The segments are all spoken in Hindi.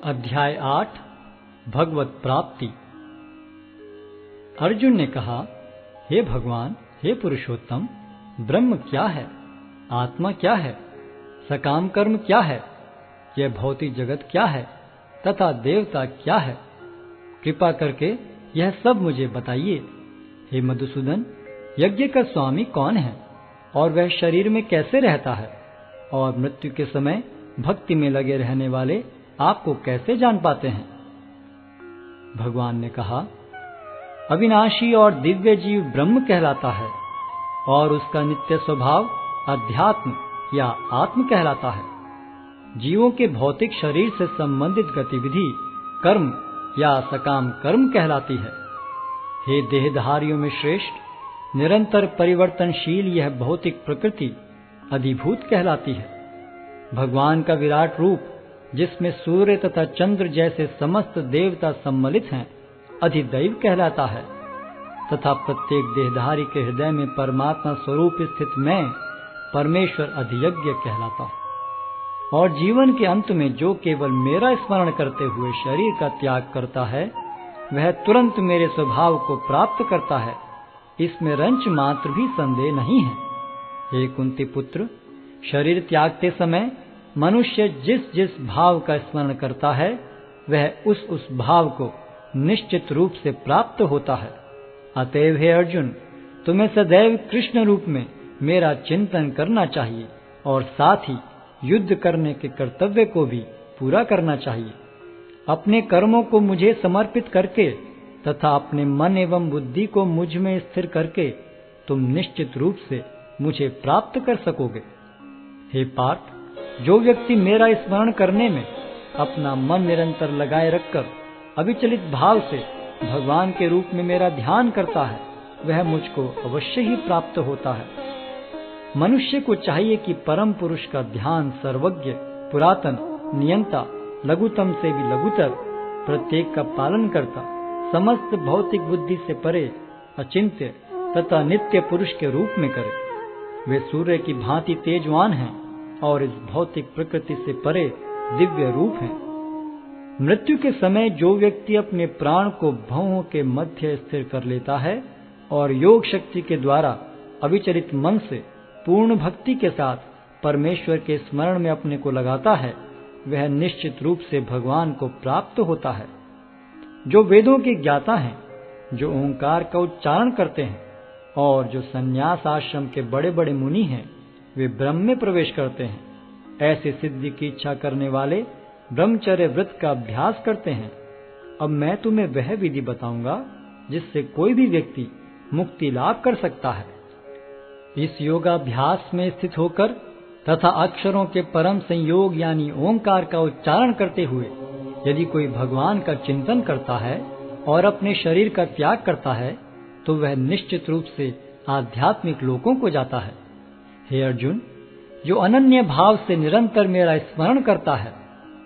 अध्याय 8 भगवत प्राप्ति। अर्जुन ने कहा, हे भगवान, हे पुरुषोत्तम, ब्रह्म क्या है, आत्मा क्या है, सकाम कर्म क्या है, यह भौतिक जगत क्या है तथा देवता क्या है? कृपा करके यह सब मुझे बताइए। हे मधुसूदन, यज्ञ का स्वामी कौन है और वह शरीर में कैसे रहता है, और मृत्यु के समय भक्ति में लगे रहने वाले आपको कैसे जान पाते हैं? भगवान ने कहा, अविनाशी और दिव्य जीव ब्रह्म कहलाता है और उसका नित्य स्वभाव अध्यात्म या आत्म कहलाता है। जीवों के भौतिक शरीर से संबंधित गतिविधि कर्म या सकाम कर्म कहलाती है। हे देहधारियों में श्रेष्ठ, निरंतर परिवर्तनशील यह भौतिक प्रकृति अधिभूत कहलाती है। भगवान का विराट रूप, जिसमें सूर्य तथा चंद्र जैसे समस्त देवता सम्मिलित हैं, अधिदैव कहलाता है तथा प्रत्येक देहधारी के हृदय में परमात्मा स्वरूप स्थित मैं परमेश्वर अधियज्ञ कहलाता हूँ। और जीवन के अंत में जो केवल मेरा स्मरण करते हुए शरीर का त्याग करता है, वह तुरंत मेरे स्वभाव को प्राप्त करता है, इसमें रंच मात्र भी संदेह नहीं है। हे कुंती पुत्र, शरीर त्यागते समय मनुष्य जिस जिस भाव का स्मरण करता है, वह उस भाव को निश्चित रूप से प्राप्त होता है। अतएव हे अर्जुन, तुम्हें सदैव कृष्ण रूप में मेरा चिंतन करना चाहिए और साथ ही युद्ध करने के कर्तव्य को भी पूरा करना चाहिए। अपने कर्मों को मुझे समर्पित करके तथा अपने मन एवं बुद्धि को मुझ में स्थिर करके तुम निश्चित रूप से मुझे प्राप्त कर सकोगे। हे पार्थ, जो व्यक्ति मेरा स्मरण करने में अपना मन निरंतर लगाए रखकर अविचलित भाव से भगवान के रूप में मेरा ध्यान करता है, वह मुझको अवश्य ही प्राप्त होता है। मनुष्य को चाहिए कि परम पुरुष का ध्यान सर्वज्ञ, पुरातन, नियंता, लघुतम से भी लघुतर, प्रत्येक का पालन करता, समस्त भौतिक बुद्धि से परे, अचिंत्य तथा नित्य पुरुष के रूप में करे। वे सूर्य की भांति तेजवान हैं और इस भौतिक प्रकृति से परे दिव्य रूप हैं। मृत्यु के समय जो व्यक्ति अपने प्राण को भवों के मध्य स्थिर कर लेता है और योग शक्ति के द्वारा अविचलित मन से पूर्ण भक्ति के साथ परमेश्वर के स्मरण में अपने को लगाता है, वह निश्चित रूप से भगवान को प्राप्त होता है। जो वेदों के ज्ञाता हैं, जो ओंकार का उच्चारण करते हैं और जो संन्यास आश्रम के बड़े बड़े मुनि हैं, वे ब्रह्म में प्रवेश करते हैं। ऐसे सिद्धि की इच्छा करने वाले ब्रह्मचर्य व्रत का अभ्यास करते हैं। अब मैं तुम्हें वह विधि बताऊंगा जिससे कोई भी व्यक्ति मुक्ति लाभ कर सकता है। इस योगाभ्यास में स्थित होकर तथा अक्षरों के परम संयोग यानी ओंकार का उच्चारण करते हुए यदि कोई भगवान का चिंतन करता है और अपने शरीर का त्याग करता है, तो वह निश्चित रूप से आध्यात्मिक लोकों को जाता है। हे अर्जुन, जो अनन्य भाव से निरंतर मेरा स्मरण करता है,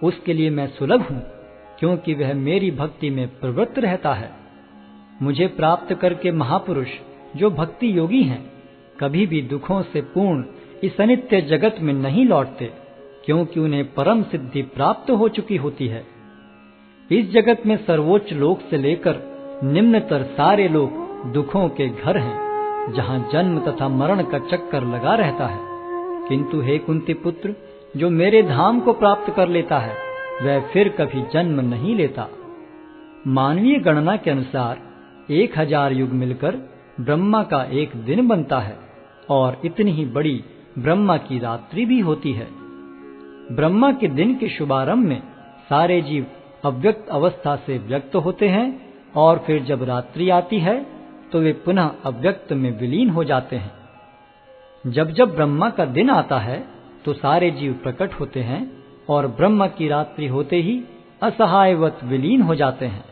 उसके लिए मैं सुलभ हूँ, क्योंकि वह मेरी भक्ति में प्रवृत्त रहता है। मुझे प्राप्त करके महापुरुष जो भक्ति योगी हैं, कभी भी दुखों से पूर्ण इस अनित्य जगत में नहीं लौटते, क्योंकि उन्हें परम सिद्धि प्राप्त हो चुकी होती है। इस जगत में सर्वोच्च लोक से लेकर निम्नतर सारे लोक दुखों के घर हैं, जहाँ जन्म तथा मरण का चक्कर लगा रहता है। किंतु हे कुंती पुत्र, जो मेरे धाम को प्राप्त कर लेता है, वह फिर कभी जन्म नहीं लेता। मानवीय गणना के अनुसार 1000 युग मिलकर ब्रह्मा का एक दिन बनता है और इतनी ही बड़ी ब्रह्मा की रात्रि भी होती है। ब्रह्मा के दिन के शुभारंभ में सारे जीव अव्यक्त अवस्था से व्यक्त होते हैं और फिर जब रात्रि आती है तो वे पुनः अव्यक्त में विलीन हो जाते हैं। जब जब ब्रह्मा का दिन आता है तो सारे जीव प्रकट होते हैं और ब्रह्मा की रात्रि होते ही असहायवत विलीन हो जाते हैं।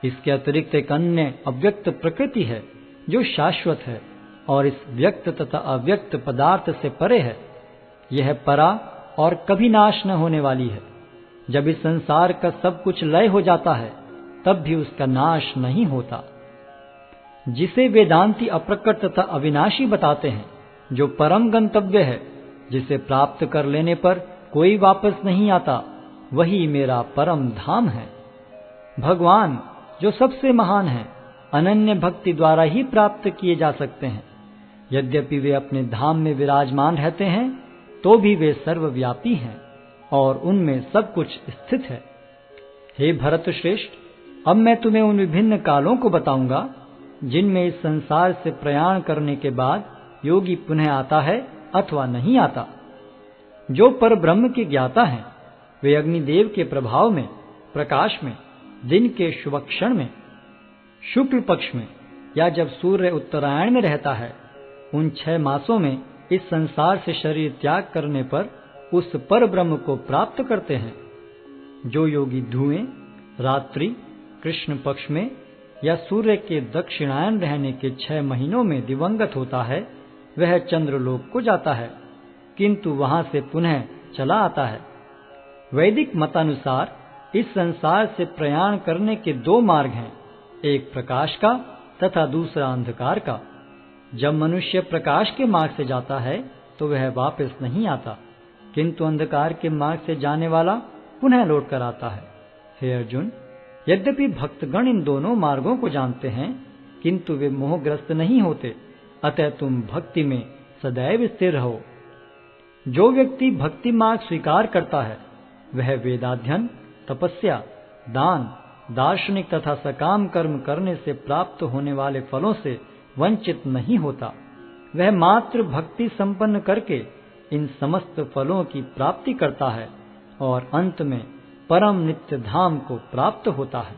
इसके अतिरिक्त एक अन्य अव्यक्त प्रकृति है जो शाश्वत है और इस व्यक्त तथा अव्यक्त पदार्थ से परे है। यह परा और कभी नाश न होने वाली है। जब इस संसार का सब कुछ लय हो जाता है, तब भी उसका नाश नहीं होता। जिसे वेदांती अप्रकट तथा अविनाशी बताते हैं, जो परम गंतव्य है, जिसे प्राप्त कर लेने पर कोई वापस नहीं आता, वही मेरा परम धाम है। भगवान जो सबसे महान है, अनन्य भक्ति द्वारा ही प्राप्त किए जा सकते हैं। यद्यपि वे अपने धाम में विराजमान रहते हैं, तो भी वे सर्वव्यापी हैं और उनमें सब कुछ स्थित है। हे भरत श्रेष्ठ, अब मैं तुम्हें उन विभिन्न कालों को बताऊंगा जिनमें इस संसार से प्रयाण करने के बाद योगी पुनः आता है अथवा नहीं आता। जो पर ब्रह्म के ज्ञाता हैं, वे अग्निदेव के प्रभाव में, प्रकाश में, दिन के शुभ क्षण में, शुक्ल पक्ष में या जब सूर्य उत्तरायण में रहता है, उन 6 मासों में इस संसार से शरीर त्याग करने पर उस पर ब्रह्म को प्राप्त करते हैं। जो योगी धुएं, रात्रि, कृष्ण पक्ष में या सूर्य के दक्षिणायन रहने के 6 महीनों में दिवंगत होता है, वह चंद्रलोक को जाता है, किंतु वहां से पुनः चला आता है। वैदिक मतानुसार इस संसार से प्रयाण करने के 2 मार्ग हैं, एक प्रकाश का तथा दूसरा अंधकार का। जब मनुष्य प्रकाश के मार्ग से जाता है तो वह वापस नहीं आता, किंतु अंधकार के मार्ग से जाने वाला पुनः लौट कर आता है। हे अर्जुन, यद्यपि भक्तगण इन दोनों मार्गों को जानते हैं, किंतु वे मोहग्रस्त नहीं होते, अतः तुम भक्ति में सदैव स्थिर रहो। जो व्यक्ति भक्ति मार्ग स्वीकार करता है, वह वेदाध्ययन, तपस्या, दान, दार्शनिक तथा सकाम कर्म करने से प्राप्त होने वाले फलों से वंचित नहीं होता। वह मात्र भक्ति संपन्न करके इन समस्त फलों की प्राप्ति करता है और अंत में परम नित्य धाम को प्राप्त होता है।